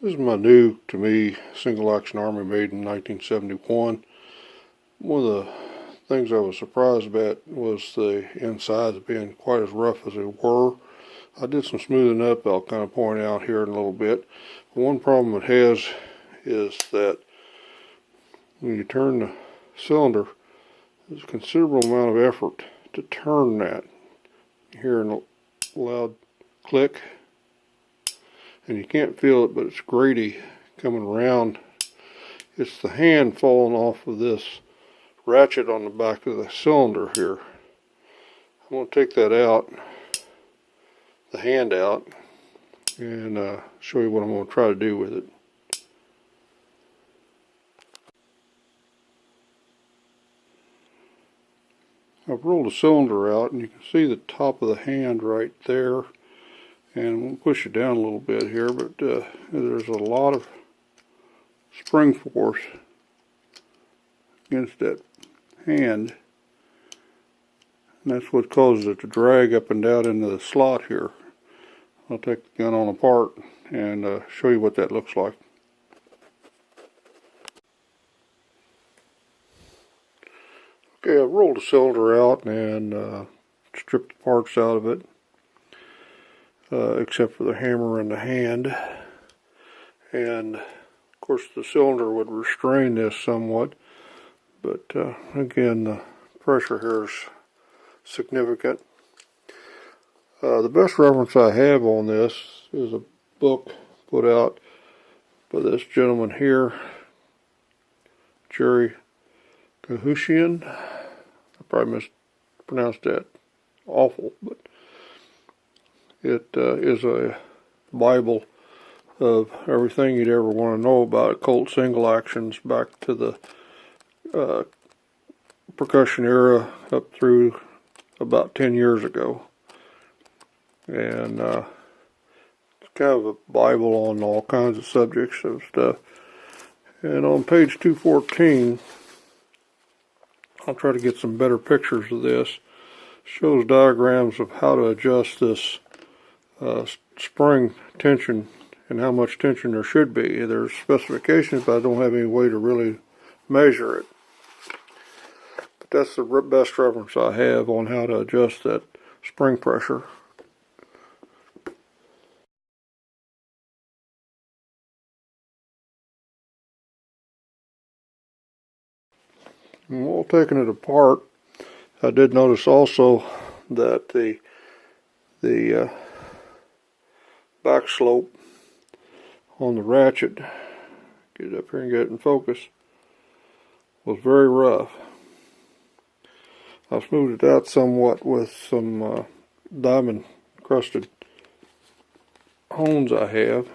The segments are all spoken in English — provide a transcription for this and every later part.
This is my new, to me, single action Army made in 1971. One of the things I was surprised about was the insides being quite as rough as they were. I did some smoothing up, I'll kind of point out here in a little bit. One problem it has is that when you turn the cylinder, there's a considerable amount of effort to turn that. You hear a loud click, and you can't feel it, but it's grady coming around. It's the hand falling off of this ratchet on the back of the cylinder here. I'm going to take that out, the hand out, and show you what I'm going to try to do with it. I've rolled the cylinder out, and you can see the top of the hand right there. And we'll push it down a little bit here, but there's a lot of spring force against that hand, and that's what causes it to drag up and down into the slot here. I'll take the gun on apart and show you what that looks like. Okay, I've rolled the cylinder out and stripped the parts out of it. Except for the hammer and the hand, and of course the cylinder would restrain this somewhat, but again, the pressure here is significant. The best reference I have on this is a book put out by this gentleman here, Jerry Kahushian. I probably mispronounced that awful, but it is a Bible of everything you'd ever want to know about Colt single actions back to the percussion era up through about 10 years ago. And it's kind of a Bible on all kinds of subjects of stuff. And on page 214, I'll try to get some better pictures of this. Shows diagrams of how to adjust this spring tension and how much tension there should be. There's specifications, but I don't have any way to really measure it. But that's the best reference I have on how to adjust that spring pressure. And while taking it apart, I did notice also that the back slope on the ratchet, get it up here and get it in focus, was very rough. I smoothed it out somewhat with some diamond crusted hones I have,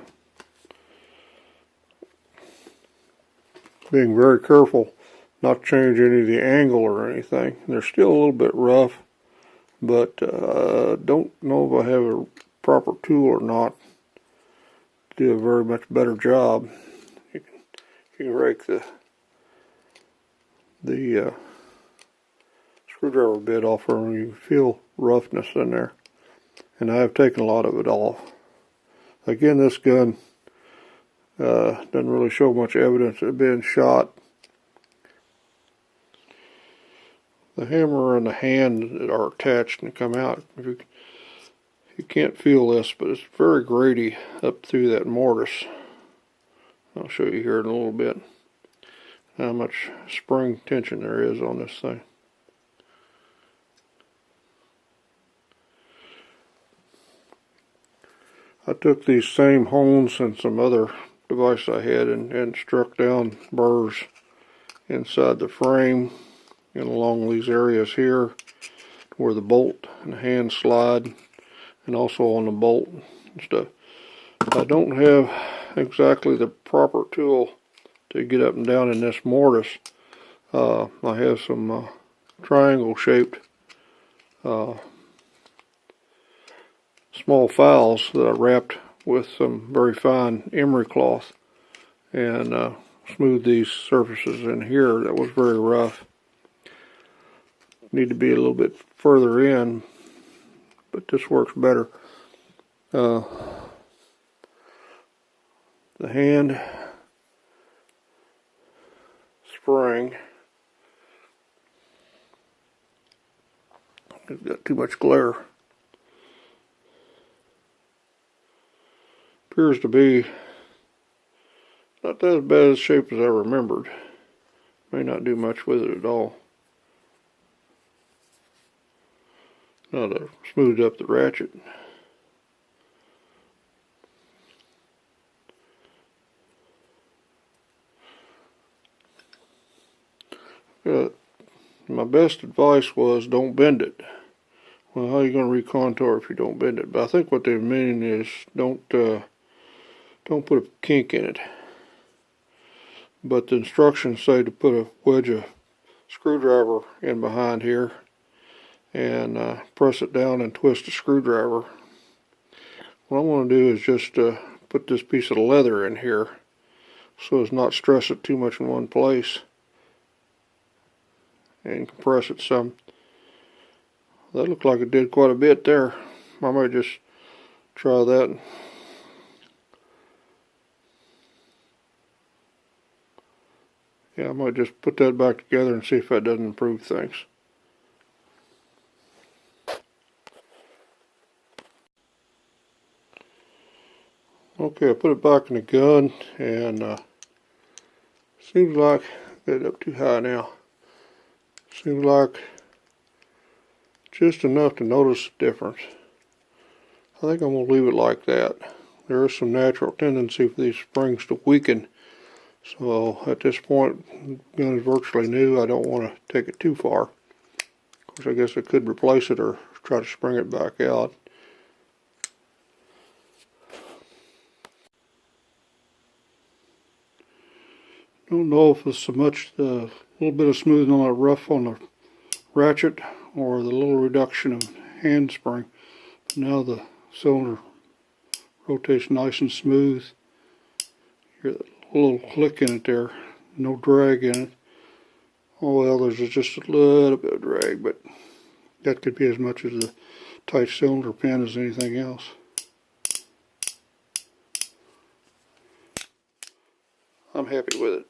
being very careful not to change any of the angle or anything. They're still a little bit rough, but don't know if I have a proper tool or not to do a very much better job. You can rake the screwdriver bit off there and you feel roughness in there, and I have taken a lot of it off. Again, this gun doesn't really show much evidence of being shot. The hammer and the hand are attached and come out. You can't feel this, but it's very grady up through that mortise. I'll show you here in a little bit how much spring tension there is on this thing. I took these same hones and some other device I had and struck down burrs inside the frame and along these areas here where the bolt and the hand slide, and also on the bolt and stuff. I don't have exactly the proper tool to get up and down in this mortise. I have some triangle shaped small files that I wrapped with some very fine emery cloth and smoothed these surfaces in here that was very rough. Need to be a little bit further in, but this works better. the hand spring. It's got too much glare. Appears to be not as bad a shape as I remembered. May not do much with it at all. Now to smooth up the ratchet. My best advice was don't bend it. Well, how are you going to recontour if you don't bend it? But I think what they mean is don't put a kink in it. But the instructions say to put a wedge of screwdriver in behind here and press it down and twist the screwdriver. What I want to do is just put this piece of leather in here so as not stress it too much in one place and compress it some. That looked like it did quite a bit there. I might just try that. Yeah, I might just put that back together and see if that doesn't improve things. Okay, I put it back in the gun, and seems like I got it up too high now. Seems like just enough to notice the difference. I think I'm going to leave it like that. There is some natural tendency for these springs to weaken. So at this point, the gun is virtually new. I don't want to take it too far. Of course, I guess I could replace it or try to spring it back out. Don't know if it's so much the little bit of smoothing on that rough on the ratchet or the little reduction of hand spring. But now the cylinder rotates nice and smooth. Hear that little click in it there, no drag in it. Oh well, there's just a little bit of drag, but that could be as much as the tight cylinder pin as anything else. I'm happy with it.